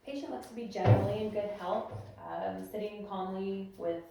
Patient looks to be generally in good health, sitting calmly with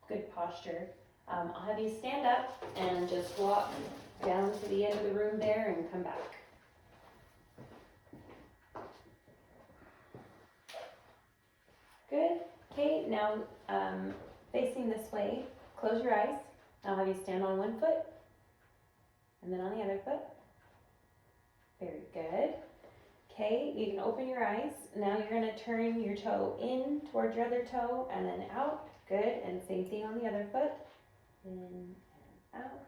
good posture. I'll have you stand up and just walk down to the end of the room there and come back. Good. Okay, now facing this way, close your eyes. I'll have you stand on one foot and then on the other foot. Very good. Okay, you can open your eyes. Now you're going to turn your toe in towards your other toe and then out. Good. And same thing on the other foot. In and out.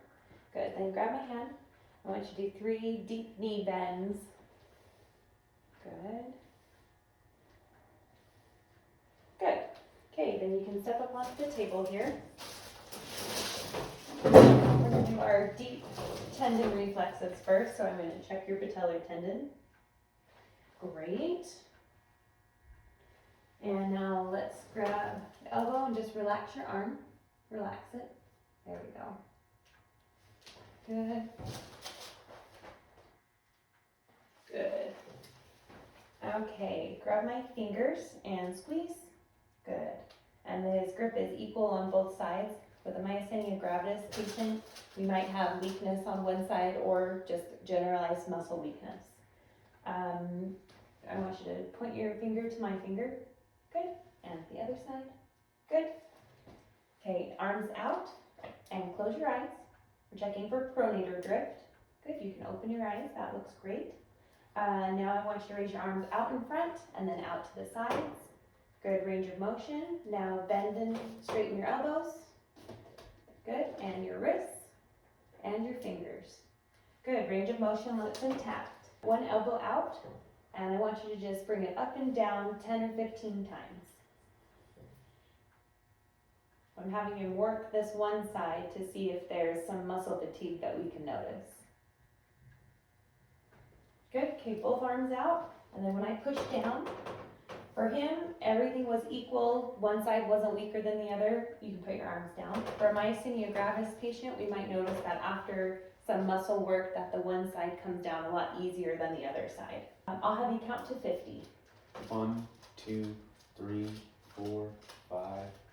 Good. Then grab my hand. I want you to do 3 deep knee bends. Good. Good. Okay, then you can step up onto the table here. We're going to do our deep tendon reflexes first. So I'm going to check your patellar tendon. Great. And now let's grab the elbow and just relax your arm. Relax it. There we go. Good. Good. Okay, grab my fingers and squeeze. Good. And this grip is equal on both sides. With a myasthenia gravis patient, we might have weakness on one side or just generalized muscle weakness. I want you to point your finger to my finger. Good. And the other side. Good. Okay, arms out and close your eyes. We're checking for pronator drift. Good, you can open your eyes. That looks great. Now I want you to raise your arms out in front and then out to the sides. Good range of motion. Now bend and straighten your elbows. Good, and your wrists and your fingers. Good, range of motion looks intact. One elbow out. And I want you to just bring it up and down 10 or 15 times. I'm having you work this one side to see if there's some muscle fatigue that we can notice. Good, okay, both arms out. And then when I push down, for him, everything was equal. One side wasn't weaker than the other. You can put your arms down. For a myasthenia gravis patient, we might notice that after some muscle work that the one side comes down a lot easier than the other side. I'll have you count to 50. 1, 2, 3, 4, 5,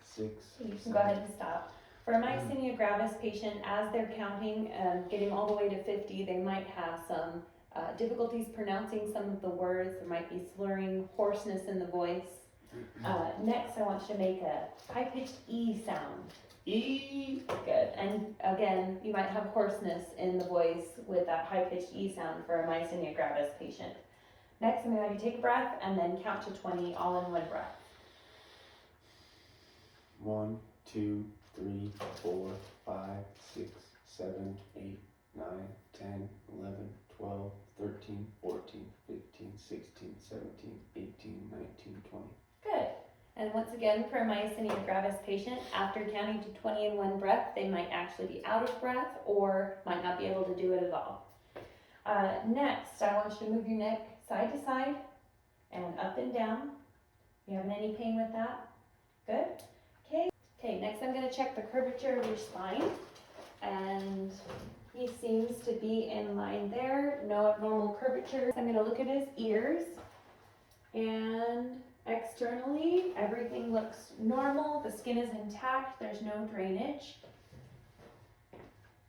6. You can go ahead and stop. For a myasthenia gravis patient, as they're counting, getting all the way to 50, they might have some difficulties pronouncing some of the words. There might be slurring, hoarseness in the voice. Next, I want you to make a high-pitched E sound. E. Good. And again, you might have hoarseness in the voice with that high-pitched E sound for a myasthenia gravis patient. Next, I'm going to have you take a breath and then count to 20 all in one breath. 1, 2, 3, 4, 5, 6, 7, 8, 9, 10, 11, 12, 13, 14, 15, 16, 17, 18, 19, 20. Good. And once again, for a myasthenia gravis patient, after counting to 20 in one breath, they might actually be out of breath or might not be able to do it at all. Next, I want you to move your neck side to side and up and down. You having any pain with that? Good. Okay, next I'm going to check the curvature of your spine. And he seems to be in line there. No abnormal curvature. I'm going to look at his ears. And externally, everything looks normal. The skin is intact. There's no drainage.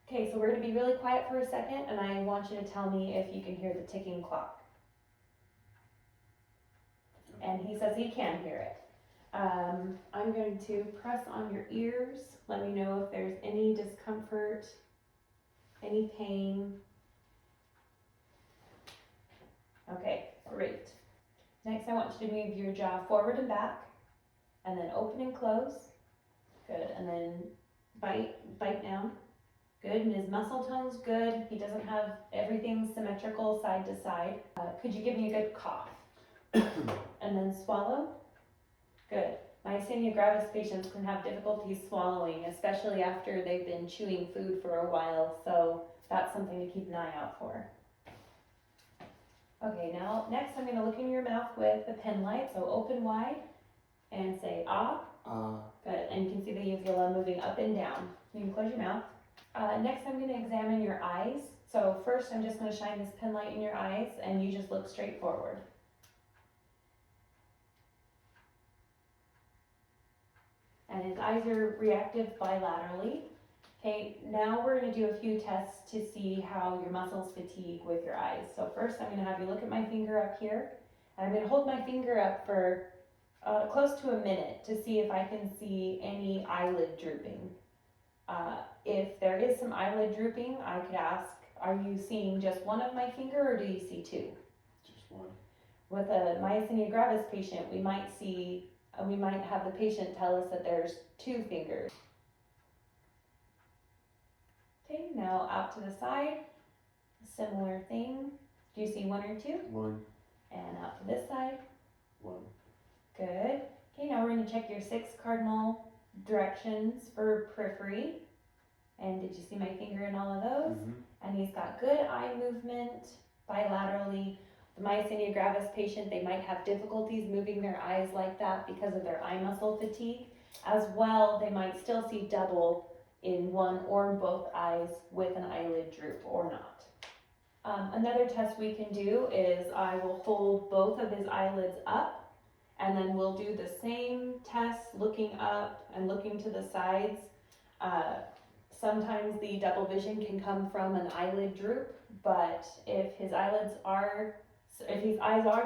Okay, so we're going to be really quiet for a second, and I want you to tell me if you can hear the ticking clock. And he says he can hear it. I'm going to press on your ears. Let me know if there's any discomfort, any pain. Okay, great. Next, I want you to move your jaw forward and back, and then open and close. Good, and then bite down. Good, and his muscle tone's good. He doesn't have everything symmetrical side to side. Could you give me a good cough? And then swallow. Good. Myasthenia gravis patients can have difficulty swallowing, especially after they've been chewing food for a while, so that's something to keep an eye out for. Okay, now next I'm going to look in your mouth with the pen light, so open wide and say ah. Good, and you can see the uvula moving up and down. You can close your mouth. Next I'm going to examine your eyes. So first I'm just going to shine this pen light in your eyes and you just look straight forward. and his eyes are reactive bilaterally. Okay, now we're gonna do a few tests to see how your muscles fatigue with your eyes. So first I'm gonna have you look at my finger up here, and I'm gonna hold my finger up for close to a minute to see if I can see any eyelid drooping. If there is some eyelid drooping, I could ask, are you seeing just one of my finger or do you see two? Just one. With a myasthenia gravis patient, we might have the patient tell us that there's two fingers. Okay, now out to the side, similar thing. Do you see one or two? One. And out to this side. One. Good. Okay, now we're going to check your 6 cardinal directions for periphery. And did you see my finger in all of those? Mm-hmm. And he's got good eye movement bilaterally. The myasthenia gravis patient, they might have difficulties moving their eyes like that because of their eye muscle fatigue. As well, they might still see double in one or both eyes with an eyelid droop or not. Another test we can do is I will hold both of his eyelids up, and then we'll do the same test looking up and looking to the sides. Sometimes the double vision can come from an eyelid droop, but if his eyes are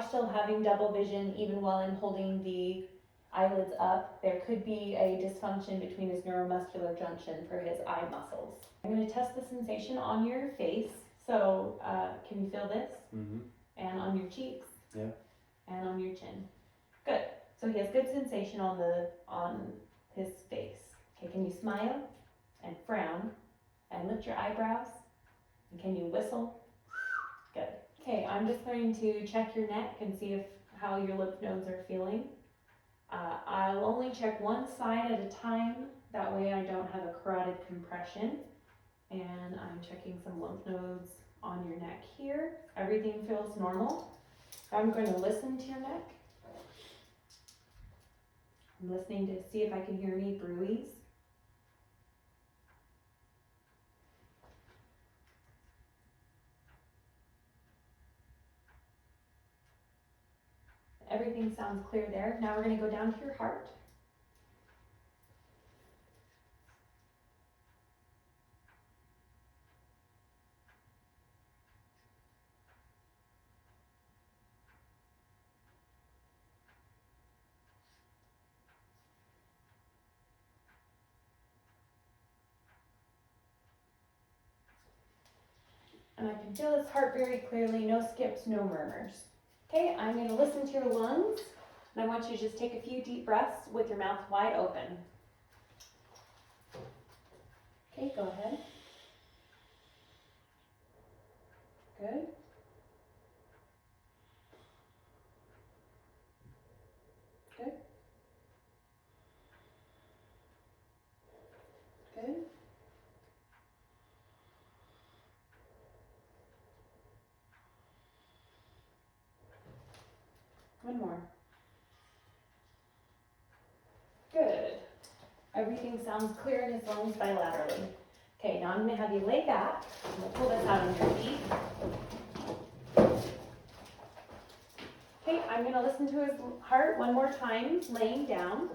still having double vision even while I'm holding the eyelids up, there could be a dysfunction between his neuromuscular junction for his eye muscles. I'm going to test the sensation on your face. So can you feel this? Mm-hmm. And on your cheeks? Yeah. And on your chin? Good. So he has good sensation on his face. Okay, can you smile and frown and lift your eyebrows? And can you whistle? Good. Okay, I'm just going to check your neck and see how your lymph nodes are feeling. I'll only check one side at a time. That way I don't have a carotid compression. And I'm checking some lymph nodes on your neck here. Everything feels normal. I'm going to listen to your neck. I'm listening to see if I can hear any bruise. Everything sounds clear there. Now we're going to go down to your heart. And I can feel his heart very clearly, no skips, no murmurs. Okay, I'm going to listen to your lungs, and I want you to just take a few deep breaths with your mouth wide open. Okay, go ahead. Good. Good. Good. One more. Good. Everything sounds clear in his lungs bilaterally. Okay, now I'm going to have you lay back. I'm going to pull this out on your feet. Okay, I'm going to listen to his heart one more time, laying down.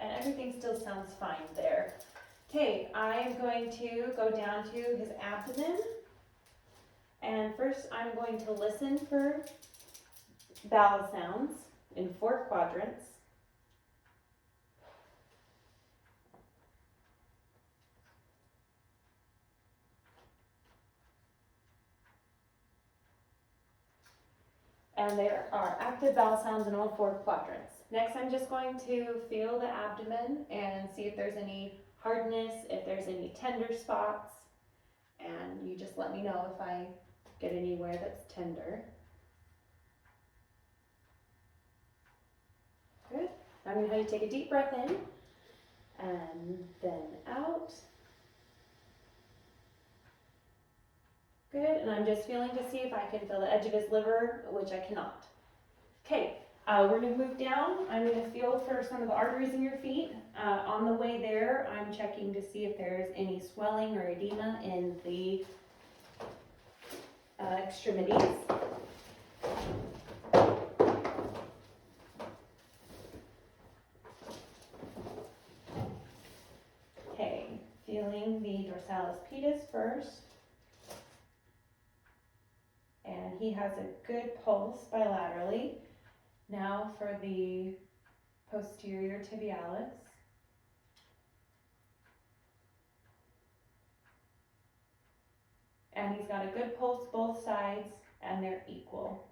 And everything still sounds fine there. Okay, I am going to go down to his abdomen. And first I'm going to listen for vowel sounds in 4 quadrants. And there are active vowel sounds in all 4 quadrants. Next, I'm just going to feel the abdomen and see if there's any hardness, if there's any tender spots, and you just let me know if I get anywhere that's tender. Good. I'm going to have you take a deep breath in and then out. Good, and I'm just feeling to see if I can feel the edge of his liver, which I cannot. Okay, we're gonna move down. I'm gonna feel for some of the arteries in your feet. On the way there, I'm checking to see if there's any swelling or edema in the extremities. Okay, feeling the dorsalis pedis first. And he has a good pulse bilaterally. Now for the posterior tibialis. And he's got a good pulse both sides, and they're equal.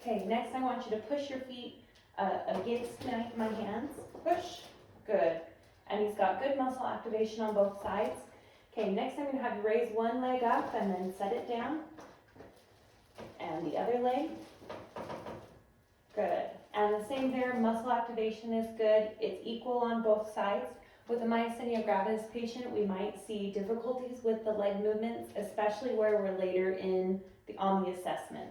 Okay, next I want you to push your feet against my hands. Push. Good. And he's got good muscle activation on both sides. Okay, next I'm going to have you raise one leg up and then set it down. And the other leg. Good. And the same there, muscle activation is good. It's equal on both sides. With a myasthenia gravis patient, we might see difficulties with the leg movements, especially where we're later on the assessment.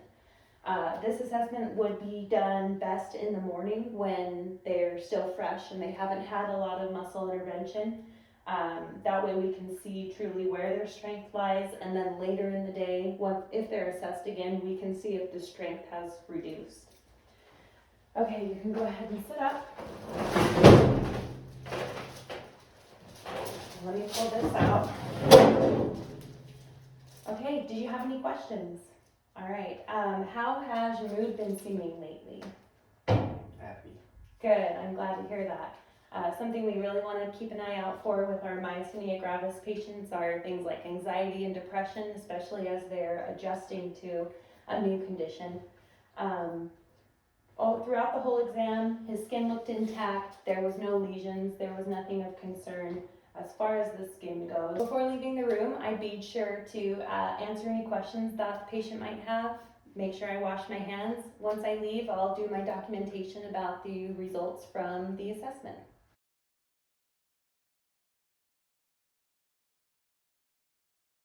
This assessment would be done best in the morning when they're still fresh and they haven't had a lot of muscle intervention. That way we can see truly where their strength lies, and then later in the day, if they're assessed again, we can see if the strength has reduced. Okay, you can go ahead and sit up. Let me pull this out. Okay, did you have any questions? All right, how has your mood been seeming lately? Happy. Good, I'm glad to hear that. Something we really want to keep an eye out for with our myasthenia gravis patients are things like anxiety and depression, especially as they're adjusting to a new condition. Throughout the whole exam, his skin looked intact, there was no lesions, there was nothing of concern as far as the skin goes. Before leaving the room, I'd be sure to answer any questions that the patient might have. Make sure I wash my hands. Once I leave, I'll do my documentation about the results from the assessment.